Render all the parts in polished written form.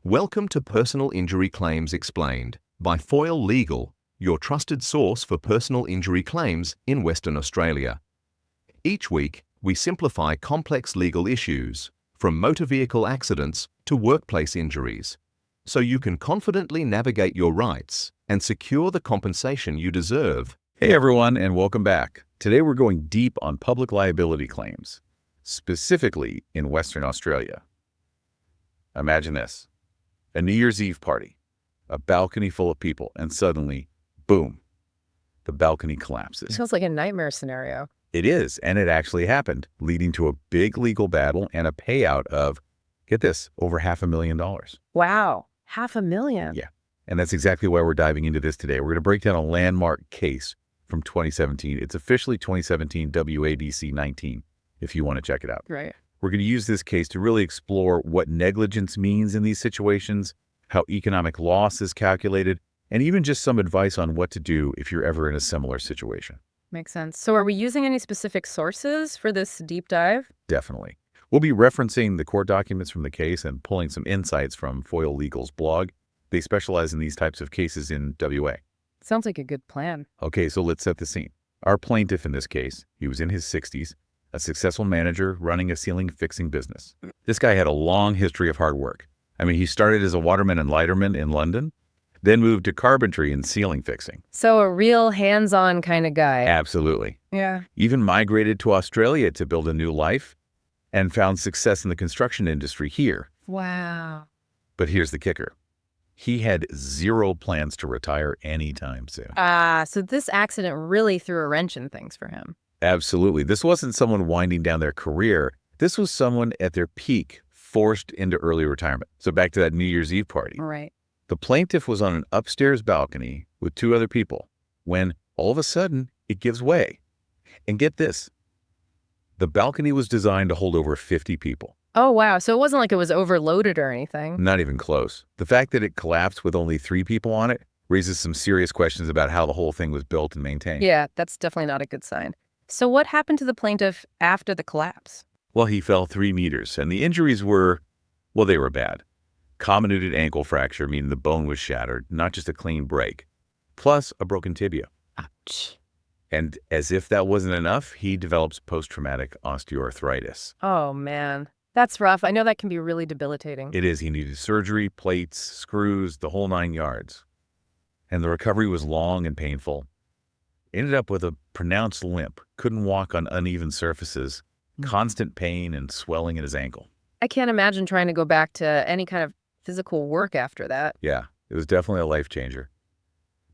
Welcome to Personal Injury Claims Explained by Foyle Legal, your trusted source for personal injury claims in Western Australia. Each week, we simplify complex legal issues, from motor vehicle accidents to workplace injuries, so you can confidently navigate your rights and secure the compensation you deserve. Hey everyone, and welcome back. Today we're going deep on public liability claims, specifically in Western Australia. Imagine this. A New Year's Eve party, a balcony full of people, and suddenly, boom, the balcony collapses. Sounds like a nightmare scenario. It is, and it actually happened, leading to a big legal battle and a payout of, get this, over $500,000. Wow, $500,000. Yeah, and that's exactly why we're diving into this today. We're going to break down a landmark case from 2017. It's officially 2017 WADC 19, if you want to check it out. Right. We're going to use this case to really explore what negligence means in these situations, how economic loss is calculated, and even just some advice on what to do if you're ever in a similar situation. Makes sense. So are we using any specific sources for this deep dive? Definitely. We'll be referencing the court documents from the case and pulling some insights from Foyle Legal's blog. They specialize in these types of cases in WA. Sounds like a good plan. Okay, so let's set the scene. Our plaintiff in this case, he was in his 60s, a successful manager running a ceiling fixing business. This guy had a long history of hard work. I mean, he started as a waterman and lighterman in London, then moved to carpentry and ceiling fixing. So a real hands-on kind of guy. Absolutely. Yeah. Even migrated to Australia to build a new life and found success in the construction industry here. Wow. But here's the kicker. He had zero plans to retire anytime soon. So this accident really threw a wrench in things for him. Absolutely. This wasn't someone winding down their career. This was someone at their peak, forced into early retirement. So back to that New Year's Eve party. Right. The plaintiff was on an upstairs balcony with two other people when all of a sudden it gives way. And get this, the balcony was designed to hold over 50 people. Oh, wow. So it wasn't like it was overloaded or anything. Not even close. The fact that it collapsed with only 3 people on it raises some serious questions about how the whole thing was built and maintained. Yeah, that's definitely not a good sign. So what happened to the plaintiff after the collapse? Well, he fell 3 meters, and the injuries were, well, they were bad. Comminuted ankle fracture, meaning the bone was shattered, not just a clean break, plus a broken tibia. Ouch. And as if that wasn't enough, he develops post-traumatic osteoarthritis. Oh, man. That's rough. I know that can be really debilitating. It is. He needed surgery, plates, screws, the whole 9 yards. And the recovery was long and painful. Ended up with a pronounced limp, couldn't walk on uneven surfaces, constant pain and swelling in his ankle. I can't imagine trying to go back to any kind of physical work after that. Yeah, it was definitely a life changer.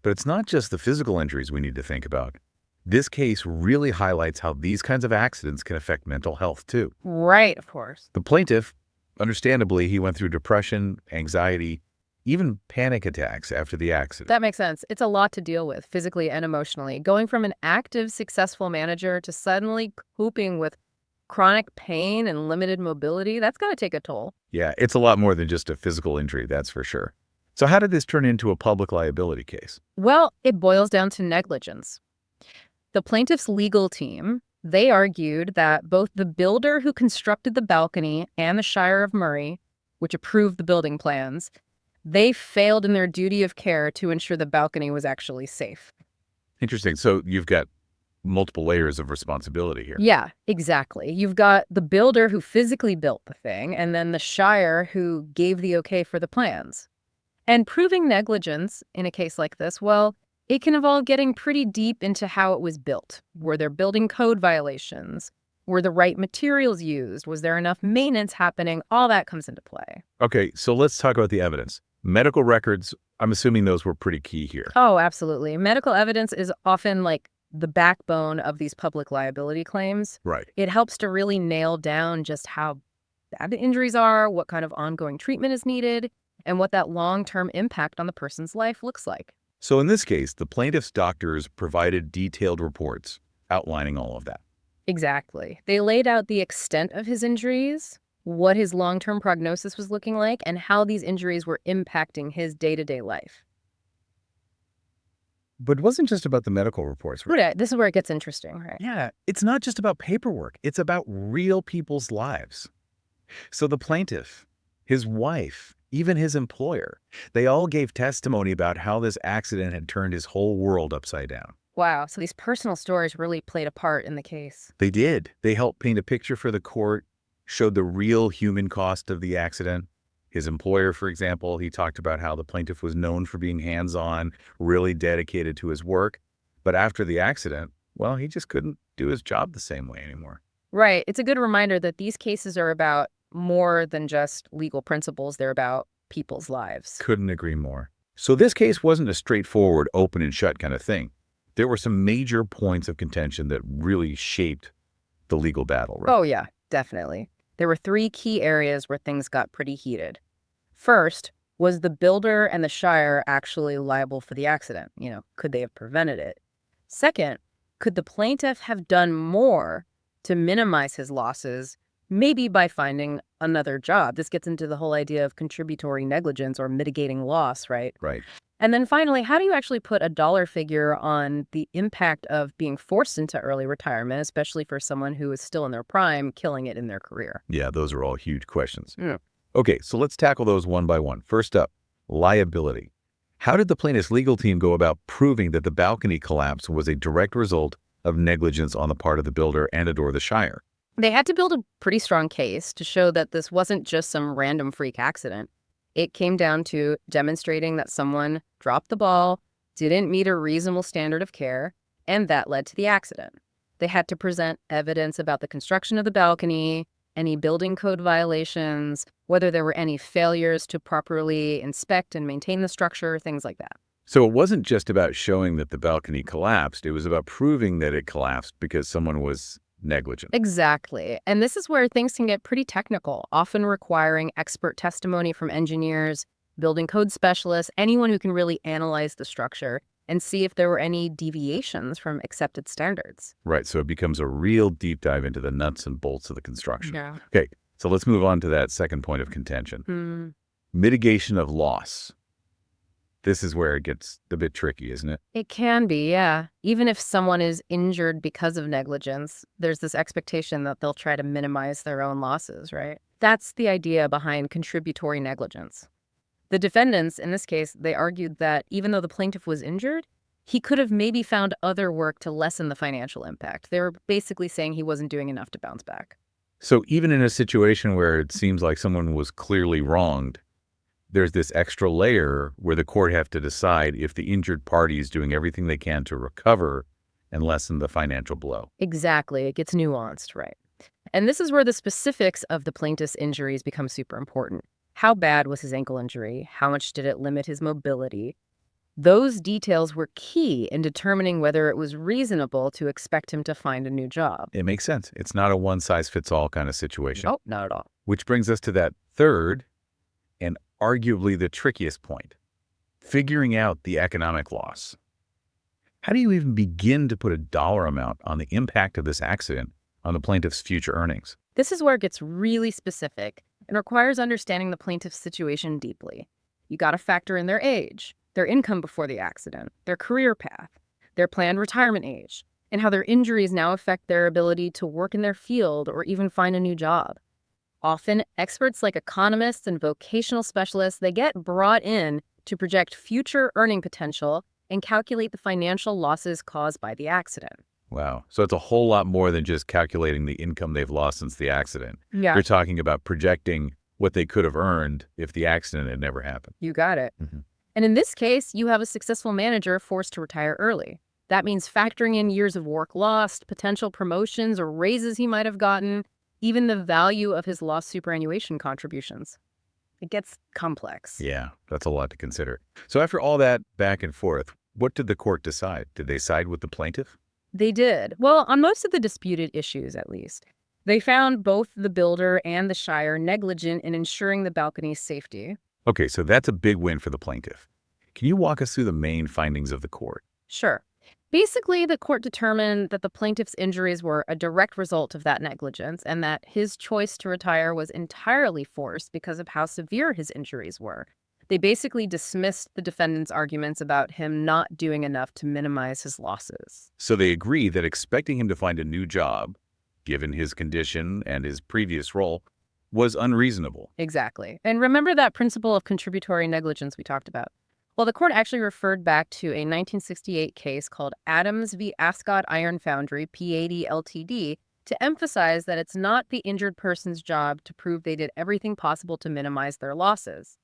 But it's not just the physical injuries we need to think about. This case really highlights how these kinds of accidents can affect mental health too. Right, of course. The plaintiff, understandably, he went through depression, anxiety, even panic attacks after the accident. That makes sense. It's a lot to deal with, physically and emotionally. Going from an active, successful manager to suddenly coping with chronic pain and limited mobility, that's got to take a toll. Yeah, it's a lot more than just a physical injury, that's for sure. So how did this turn into a public liability case? Well, it boils down to negligence. The plaintiff's legal team, they argued that both the builder who constructed the balcony and the Shire of Murray, which approved the building plans, they failed in their duty of care to ensure the balcony was actually safe. Interesting. So you've got multiple layers of responsibility here. Yeah, exactly. You've got the builder who physically built the thing, and then the Shire who gave the okay for the plans. And proving negligence in a case like this, well, it can involve getting pretty deep into how it was built. Were there building code violations? Were the right materials used? Was there enough maintenance happening? All that comes into play. Okay, so let's talk about the evidence. Medical records, I'm assuming those were pretty key here. Oh, absolutely. Medical evidence is often like the backbone of these public liability claims. Right. It helps to really nail down just how bad the injuries are, what kind of ongoing treatment is needed, and what that long-term impact on the person's life looks like. So in this case, the plaintiff's doctors provided detailed reports outlining all of that. Exactly. They laid out the extent of his injuries, what his long-term prognosis was looking like, and how these injuries were impacting his day-to-day life. But it wasn't just about the medical reports. Right? This is where it gets interesting, right? Yeah, it's not just about paperwork. It's about real people's lives. So the plaintiff, his wife, even his employer. They all gave testimony about how this accident had turned his whole world upside down. Wow, so these personal stories really played a part in the case. They did. They helped paint a picture for the court, showed the real human cost of the accident. His employer, for example, he talked about how the plaintiff was known for being hands-on, really dedicated to his work. But after the accident, well, he just couldn't do his job the same way anymore. Right. It's a good reminder that these cases are about more than just legal principles. They're about people's lives. Couldn't agree more. So this case wasn't a straightforward open and shut kind of thing. There were some major points of contention that really shaped the legal battle, right? Oh, yeah, definitely. There were 3 key areas where things got pretty heated. First, was the builder and the shire actually liable for the accident? Could they have prevented it? Second, could the plaintiff have done more to minimize his losses, maybe by finding another job? This gets into the whole idea of contributory negligence or mitigating loss, right? Right. And then finally, how do you actually put a dollar figure on the impact of being forced into early retirement, especially for someone who is still in their prime, killing it in their career? Yeah, those are all huge questions. Yeah. Okay, so let's tackle those one by one. First up, liability. How did the plaintiff's legal team go about proving that the balcony collapse was a direct result of negligence on the part of the builder and/or the shire? They had to build a pretty strong case to show that this wasn't just some random freak accident. It came down to demonstrating that someone dropped the ball, didn't meet a reasonable standard of care, and that led to the accident. They had to present evidence about the construction of the balcony, any building code violations, whether there were any failures to properly inspect and maintain the structure, things like that. So it wasn't just about showing that the balcony collapsed. It was about proving that it collapsed because someone was negligent. Exactly. And this is where things can get pretty technical, often requiring expert testimony from engineers, building code specialists, anyone who can really analyze the structure and see if there were any deviations from accepted standards. Right, so it becomes a real deep dive into the nuts and bolts of the construction. Yeah. Okay, so let's move on to that second point of contention. Mitigation of loss. This is where it gets a bit tricky, isn't it? It can be, yeah. Even if someone is injured because of negligence, there's this expectation that they'll try to minimize their own losses, right? That's the idea behind contributory negligence. The defendants, in this case, they argued that even though the plaintiff was injured, he could have maybe found other work to lessen the financial impact. They were basically saying he wasn't doing enough to bounce back. So even in a situation where it seems like someone was clearly wronged, there's this extra layer where the court have to decide if the injured party is doing everything they can to recover and lessen the financial blow. Exactly. It gets nuanced, right? And this is where the specifics of the plaintiff's injuries become super important. How bad was his ankle injury? How much did it limit his mobility? Those details were key in determining whether it was reasonable to expect him to find a new job. It makes sense. It's not a one-size-fits-all kind of situation. Oh, not at all. Which brings us to that third and arguably the trickiest point, figuring out the economic loss. How do you even begin to put a dollar amount on the impact of this accident on the plaintiff's future earnings? This is where it gets really specific and requires understanding the plaintiff's situation deeply. You got to factor in their age, their income before the accident, their career path, their planned retirement age, and how their injuries now affect their ability to work in their field or even find a new job. Often, experts like economists and vocational specialists, they get brought in to project future earning potential and calculate the financial losses caused by the accident. Wow. So it's a whole lot more than just calculating the income they've lost since the accident. Yeah. You're talking about projecting what they could have earned if the accident had never happened. You got it. Mhm. And in this case, you have a successful manager forced to retire early. That means factoring in years of work lost, potential promotions or raises he might have gotten, even the value of his lost superannuation contributions. It gets complex. Yeah, that's a lot to consider. So after all that back and forth, what did the court decide? Did they side with the plaintiff? They did. Well, on most of the disputed issues, at least. They found both the builder and the shire negligent in ensuring the balcony's safety. Okay, so that's a big win for the plaintiff. Can you walk us through the main findings of the court? Sure. Basically, the court determined that the plaintiff's injuries were a direct result of that negligence and that his choice to retire was entirely forced because of how severe his injuries were. They basically dismissed the defendant's arguments about him not doing enough to minimize his losses. So they agree that expecting him to find a new job, given his condition and his previous role, was unreasonable. Exactly. And remember that principle of contributory negligence we talked about? Well, the court actually referred back to a 1968 case called Adams v. Ascot Iron Foundry, P80 Ltd., to emphasize that it's not the injured person's job to prove they did everything possible to minimize their losses.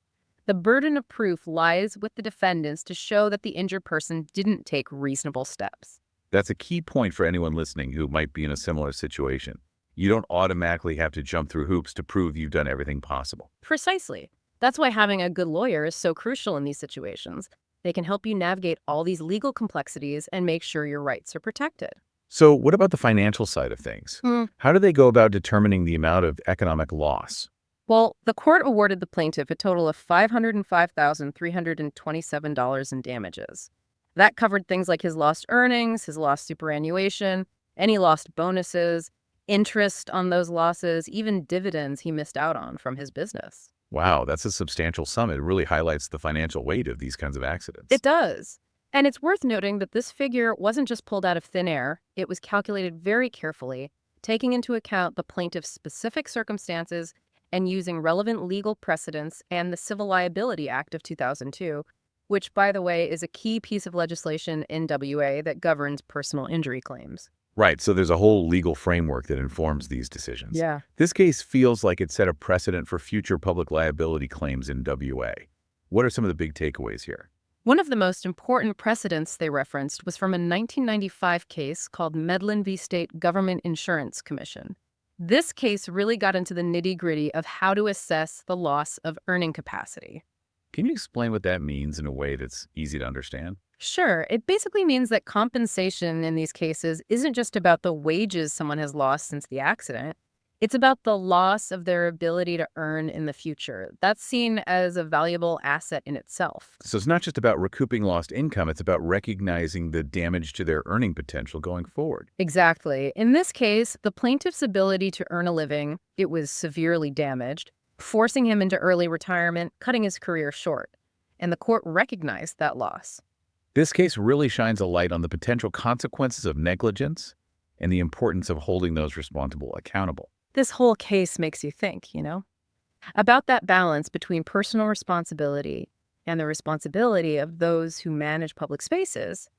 The burden of proof lies with the defendants to show that the injured person didn't take reasonable steps. That's a key point for anyone listening who might be in a similar situation. You don't automatically have to jump through hoops to prove you've done everything possible. Precisely. That's why having a good lawyer is so crucial in these situations. They can help you navigate all these legal complexities and make sure your rights are protected. So what about the financial side of things? How do they go about determining the amount of economic loss? Well, the court awarded the plaintiff a total of $505,327 in damages. That covered things like his lost earnings, his lost superannuation, any lost bonuses, interest on those losses, even dividends he missed out on from his business. Wow, that's a substantial sum. It really highlights the financial weight of these kinds of accidents. It does. And it's worth noting that this figure wasn't just pulled out of thin air. It was calculated very carefully, taking into account the plaintiff's specific circumstances and using relevant legal precedents and the Civil Liability Act of 2002, which, by the way, is a key piece of legislation in WA that governs personal injury claims. Right, so there's a whole legal framework that informs these decisions. Yeah. This case feels like it set a precedent for future public liability claims in WA. What are some of the big takeaways here? One of the most important precedents they referenced was from a 1995 case called Medlin v. State Government Insurance Commission. This case really got into the nitty-gritty of how to assess the loss of earning capacity. Can you explain what that means in a way that's easy to understand? Sure. It basically means that compensation in these cases isn't just about the wages someone has lost since the accident. It's about the loss of their ability to earn in the future. That's seen as a valuable asset in itself. So it's not just about recouping lost income, it's about recognizing the damage to their earning potential going forward. Exactly. In this case, the plaintiff's ability to earn a living, it was severely damaged, forcing him into early retirement, cutting his career short. And the court recognized that loss. This case really shines a light on the potential consequences of negligence and the importance of holding those responsible accountable. This whole case makes you think, about that balance between personal responsibility and the responsibility of those who manage public spaces.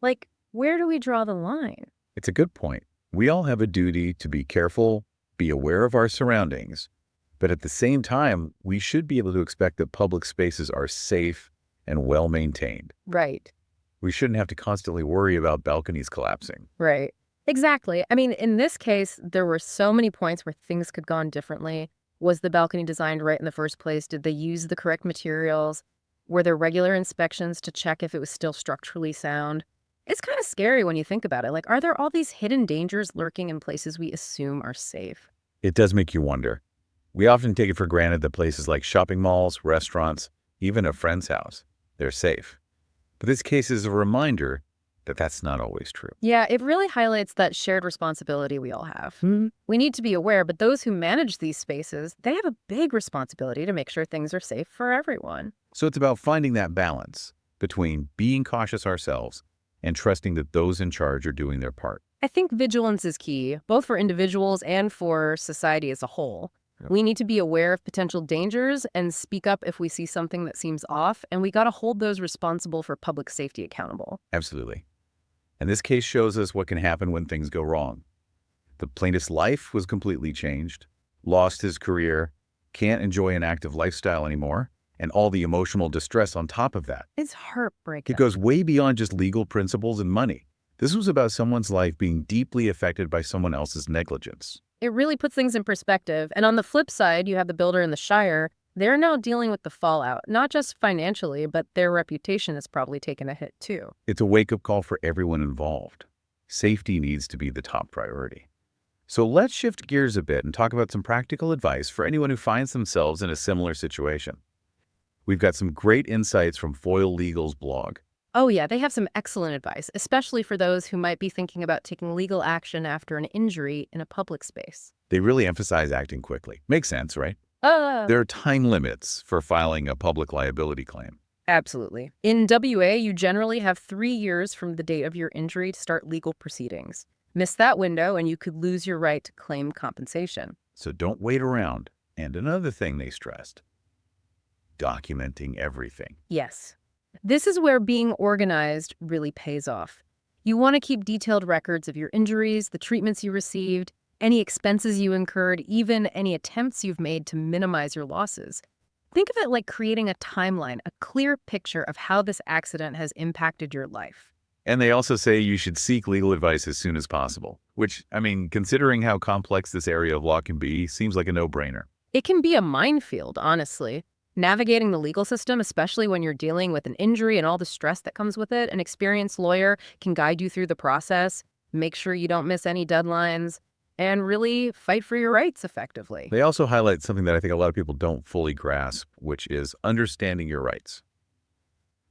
Like, where do we draw the line? It's a good point. We all have a duty to be careful, be aware of our surroundings, but at the same time, we should be able to expect that public spaces are safe and well-maintained. Right. We shouldn't have to constantly worry about balconies collapsing. Right. Exactly. I mean, in this case, there were so many points where things could have gone differently. Was the balcony designed right in the first place? Did they use the correct materials? Were there regular inspections to check if it was still structurally sound? It's kind of scary when you think about it. Like, are there all these hidden dangers lurking in places we assume are safe? It does make you wonder. We often take it for granted that places like shopping malls, restaurants, even a friend's house, they're safe. But this case is a reminder that that's not always true. Yeah, it really highlights that shared responsibility we all have. We need to be aware, but those who manage these spaces, they have a big responsibility to make sure things are safe for everyone. So it's about finding that balance between being cautious ourselves and trusting that those in charge are doing their part. I think vigilance is key, both for individuals and for society as a whole. We need to be aware of potential dangers and speak up if we see something that seems off, and we got to hold those responsible for public safety accountable. Absolutely. And this case shows us what can happen when things go wrong. The plaintiff's life was completely changed, lost his career, can't enjoy an active lifestyle anymore, and all the emotional distress on top of that. It's heartbreaking. It goes way beyond just legal principles and money. This was about someone's life being deeply affected by someone else's negligence. It really puts things in perspective. And on the flip side, you have the builder and the Shire. They're now dealing with the fallout, not just financially, but their reputation has probably taken a hit too. It's a wake-up call for everyone involved. Safety needs to be the top priority. So let's shift gears a bit and talk about some practical advice for anyone who finds themselves in a similar situation. We've got some great insights from Foyle Legal's blog. Oh yeah, they have some excellent advice, especially for those who might be thinking about taking legal action after an injury in a public space. They really emphasize acting quickly. Makes sense, right? There are time limits for filing a public liability claim. Absolutely. In WA, you generally have 3 years from the date of your injury to start legal proceedings. Miss that window and you could lose your right to claim compensation. So don't wait around. And another thing they stressed, documenting everything. Yes. This is where being organized really pays off. You want to keep detailed records of your injuries, the treatments you received, any expenses you incurred, even any attempts you've made to minimize your losses. Think of it like creating a timeline, a clear picture of how this accident has impacted your life. And they also say you should seek legal advice as soon as possible, which, I mean, considering how complex this area of law can be, seems like a no-brainer. It can be a minefield, honestly. Navigating the legal system, especially when you're dealing with an injury and all the stress that comes with it, an experienced lawyer can guide you through the process, make sure you don't miss any deadlines, and really fight for your rights effectively. They also highlight something that I think a lot of people don't fully grasp, which is understanding your rights.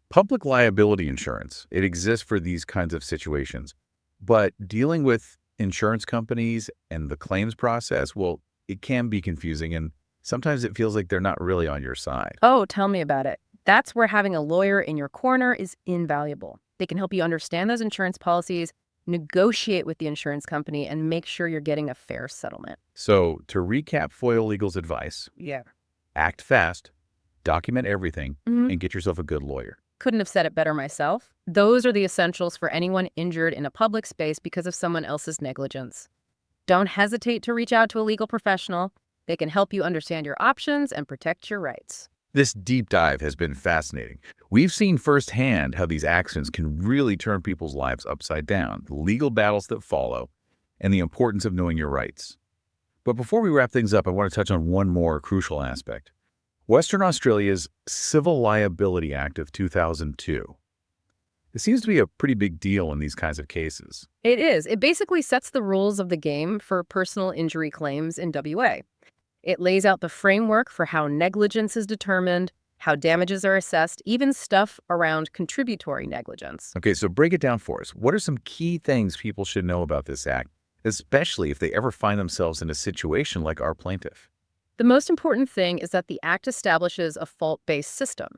Public liability insurance, it exists for these kinds of situations, but dealing with insurance companies and the claims process, well, it can be confusing, and sometimes it feels like they're not really on your side. Oh, tell me about it. That's where having a lawyer in your corner is invaluable. They can help you understand those insurance policies, negotiate with the insurance company, and make sure you're getting a fair settlement. So, to recap Foyle Legal's advice, Yeah. act fast, document everything, Mhm. and get yourself a good lawyer. Couldn't have said it better myself. Those are the essentials for anyone injured in a public space because of someone else's negligence. Don't hesitate to reach out to a legal professional. They can help you understand your options and protect your rights. This deep dive has been fascinating. We've seen firsthand how these accidents can really turn people's lives upside down, the legal battles that follow, and the importance of knowing your rights. But before we wrap things up, I want to touch on one more crucial aspect. Western Australia's Civil Liability Act of 2002. It seems to be a pretty big deal in these kinds of cases. It is. It basically sets the rules of the game for personal injury claims in WA. It lays out the framework for how negligence is determined, how damages are assessed, even stuff around contributory negligence. Okay, so break it down for us. What are some key things people should know about this act, especially if they ever find themselves in a situation like our plaintiff? The most important thing is that the Act establishes a fault-based system.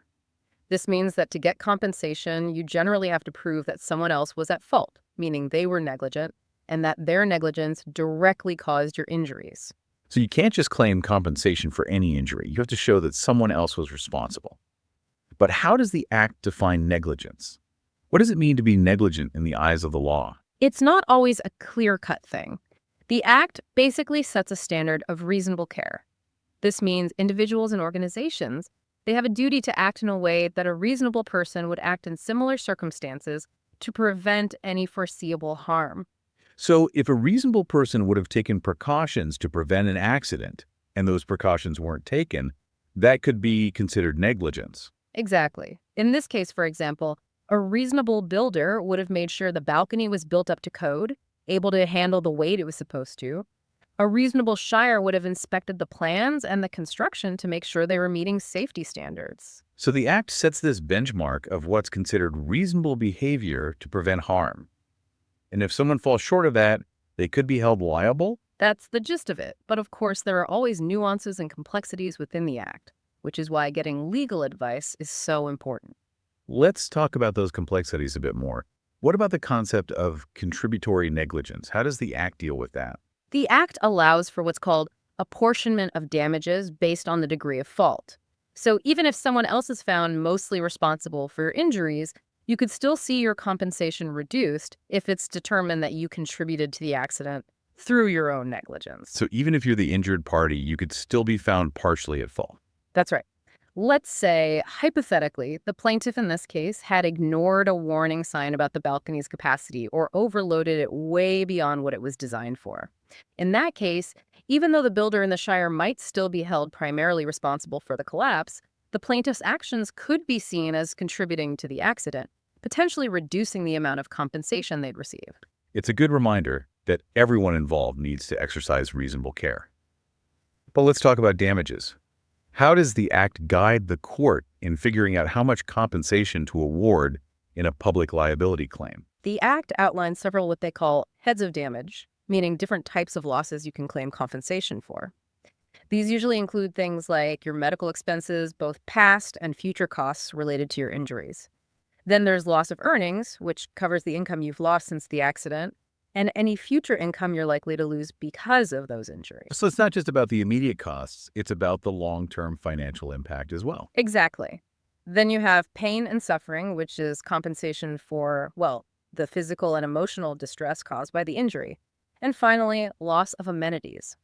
This means that to get compensation, you generally have to prove that someone else was at fault, meaning they were negligent, and that their negligence directly caused your injuries. So you can't just claim compensation for any injury. You have to show that someone else was responsible. But how does the Act define negligence? What does it mean to be negligent in the eyes of the law? It's not always a clear-cut thing. The Act basically sets a standard of reasonable care. This means individuals and organizations, they have a duty to act in a way that a reasonable person would act in similar circumstances to prevent any foreseeable harm. So if a reasonable person would have taken precautions to prevent an accident, and those precautions weren't taken, that could be considered negligence. Exactly. In this case, for example, a reasonable builder would have made sure the balcony was built up to code, able to handle the weight it was supposed to. A reasonable shire would have inspected the plans and the construction to make sure they were meeting safety standards. So the Act sets this benchmark of what's considered reasonable behavior to prevent harm. And if someone falls short of that, they could be held liable? That's the gist of it. But of course, there are always nuances and complexities within the Act, which is why getting legal advice is so important. Let's talk about those complexities a bit more. What about the concept of contributory negligence? How does the Act deal with that? The Act allows for what's called apportionment of damages based on the degree of fault. So even if someone else is found mostly responsible for your injuries, you could still see your compensation reduced if it's determined that you contributed to the accident through your own negligence. So even if you're the injured party, you could still be found partially at fault. That's right. Let's say, hypothetically, the plaintiff in this case had ignored a warning sign about the balcony's capacity or overloaded it way beyond what it was designed for. In that case, even though the builder in the shire might still be held primarily responsible for the collapse, the plaintiff's actions could be seen as contributing to the accident, potentially reducing the amount of compensation they'd receive. It's a good reminder that everyone involved needs to exercise reasonable care. But let's talk about damages. How does the Act guide the court in figuring out how much compensation to award in a public liability claim? The Act outlines several what they call heads of damage, meaning different types of losses you can claim compensation for. These usually include things like your medical expenses, both past and future costs related to your injuries. Then there's loss of earnings, which covers the income you've lost since the accident, and any future income you're likely to lose because of those injuries. So it's not just about the immediate costs, it's about the long-term financial impact as well. Exactly. Then you have pain and suffering, which is compensation for, well, the physical and emotional distress caused by the injury. And finally, loss of amenities.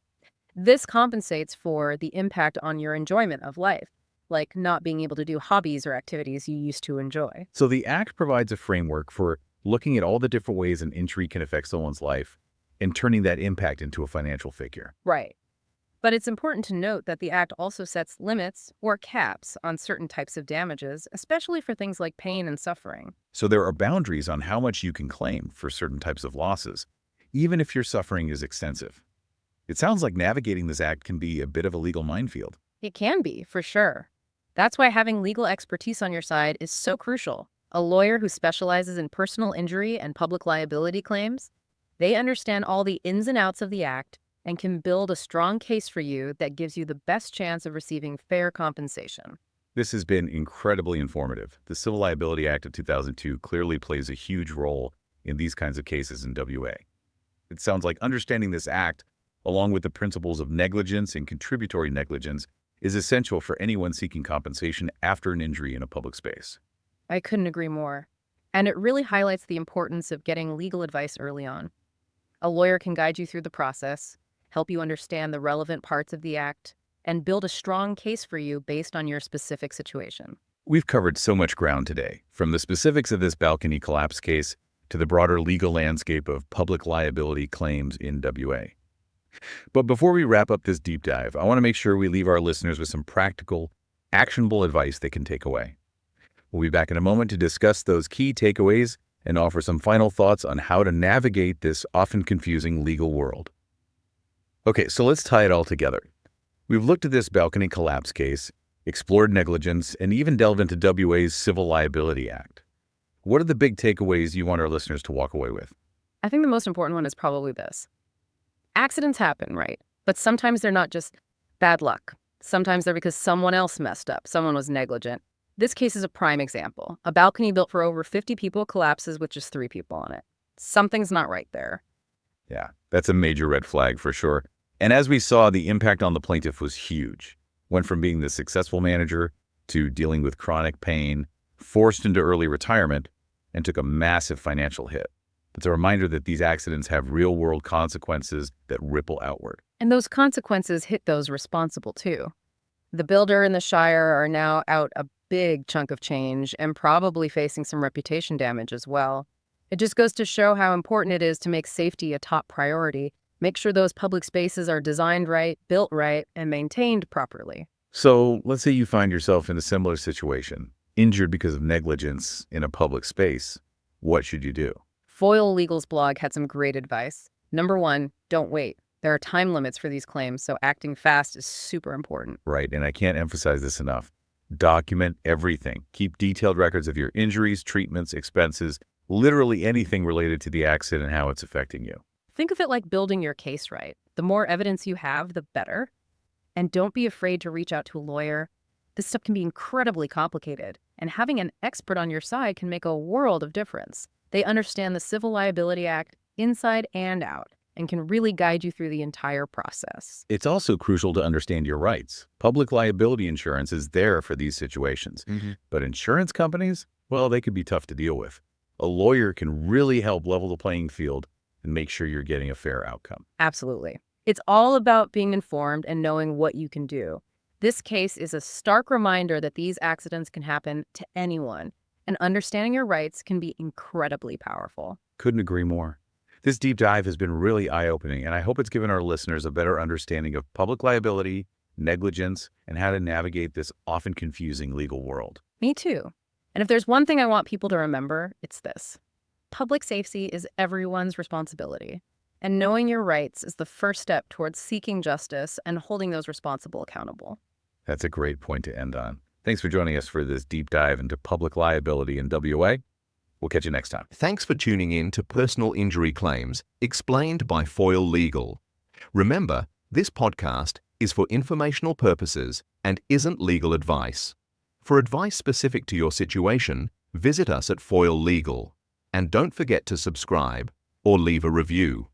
This compensates for the impact on your enjoyment of life, like not being able to do hobbies or activities you used to enjoy. So the Act provides a framework for looking at all the different ways an injury can affect someone's life and turning that impact into a financial figure. Right. But it's important to note that the Act also sets limits or caps on certain types of damages, especially for things like pain and suffering. So there are boundaries on how much you can claim for certain types of losses, even if your suffering is extensive. It sounds like navigating this Act can be a bit of a legal minefield. It can be, for sure. That's why having legal expertise on your side is so crucial. A lawyer who specializes in personal injury and public liability claims, they understand all the ins and outs of the Act and can build a strong case for you that gives you the best chance of receiving fair compensation. This has been incredibly informative. The Civil Liability Act of 2002 clearly plays a huge role in these kinds of cases in WA. It sounds like understanding this Act, along with the principles of negligence and contributory negligence, is essential for anyone seeking compensation after an injury in a public space. I couldn't agree more. And it really highlights the importance of getting legal advice early on. A lawyer can guide you through the process, help you understand the relevant parts of the Act, and build a strong case for you based on your specific situation. We've covered so much ground today, from the specifics of this balcony collapse case to the broader legal landscape of public liability claims in WA. But before we wrap up this deep dive, I want to make sure we leave our listeners with some practical, actionable advice they can take away. We'll be back in a moment to discuss those key takeaways and offer some final thoughts on how to navigate this often confusing legal world. Okay, so let's tie it all together. We've looked at this balcony collapse case, explored negligence, and even delved into WA's Civil Liability Act. What are the big takeaways you want our listeners to walk away with? I think the most important one is probably this. Accidents happen, right? But sometimes they're not just bad luck. Sometimes they're because someone else messed up. Someone was negligent. This case is a prime example. A balcony built for over 50 people collapses with just 3 people on it. Something's not right there. Yeah, that's a major red flag for sure. And as we saw, the impact on the plaintiff was huge. Went from being the successful manager to dealing with chronic pain, forced into early retirement, and took a massive financial hit. It's a reminder that these accidents have real-world consequences that ripple outward. And those consequences hit those responsible too. The builder and the Shire are now out a big chunk of change and probably facing some reputation damage as well. It just goes to show how important it is to make safety a top priority. Make sure those public spaces are designed right, built right, and maintained properly. So let's say you find yourself in a similar situation, injured because of negligence in a public space. What should you do? Foyle Legal's blog had some great advice. Number 1, don't wait. There are time limits for these claims, so acting fast is super important. Right, and I can't emphasize this enough. Document everything. Keep detailed records of your injuries, treatments, expenses, literally anything related to the accident and how it's affecting you. Think of it like building your case right. The more evidence you have, the better. And don't be afraid to reach out to a lawyer. This stuff can be incredibly complicated, and having an expert on your side can make a world of difference. They understand the Civil Liability Act inside and out and can really guide you through the entire process. It's also crucial to understand your rights. Public liability insurance is there for these situations. But insurance companies, well, they could be tough to deal with. A lawyer can really help level the playing field and make sure you're getting a fair outcome. Absolutely. It's all about being informed and knowing what you can do. This case is a stark reminder that these accidents can happen to anyone, and understanding your rights can be incredibly powerful. Couldn't agree more. This deep dive has been really eye-opening, and I hope it's given our listeners a better understanding of public liability, negligence, and how to navigate this often confusing legal world. Me too. And if there's one thing I want people to remember, it's this. Public safety is everyone's responsibility, and knowing your rights is the first step towards seeking justice and holding those responsible accountable. That's a great point to end on. Thanks for joining us for this deep dive into public liability in WA. We'll catch you next time. Thanks for tuning in to Personal Injury Claims, explained by Foyle Legal. Remember, this podcast is for informational purposes and isn't legal advice. For advice specific to your situation, visit us at Foyle Legal. And don't forget to subscribe. or leave a review.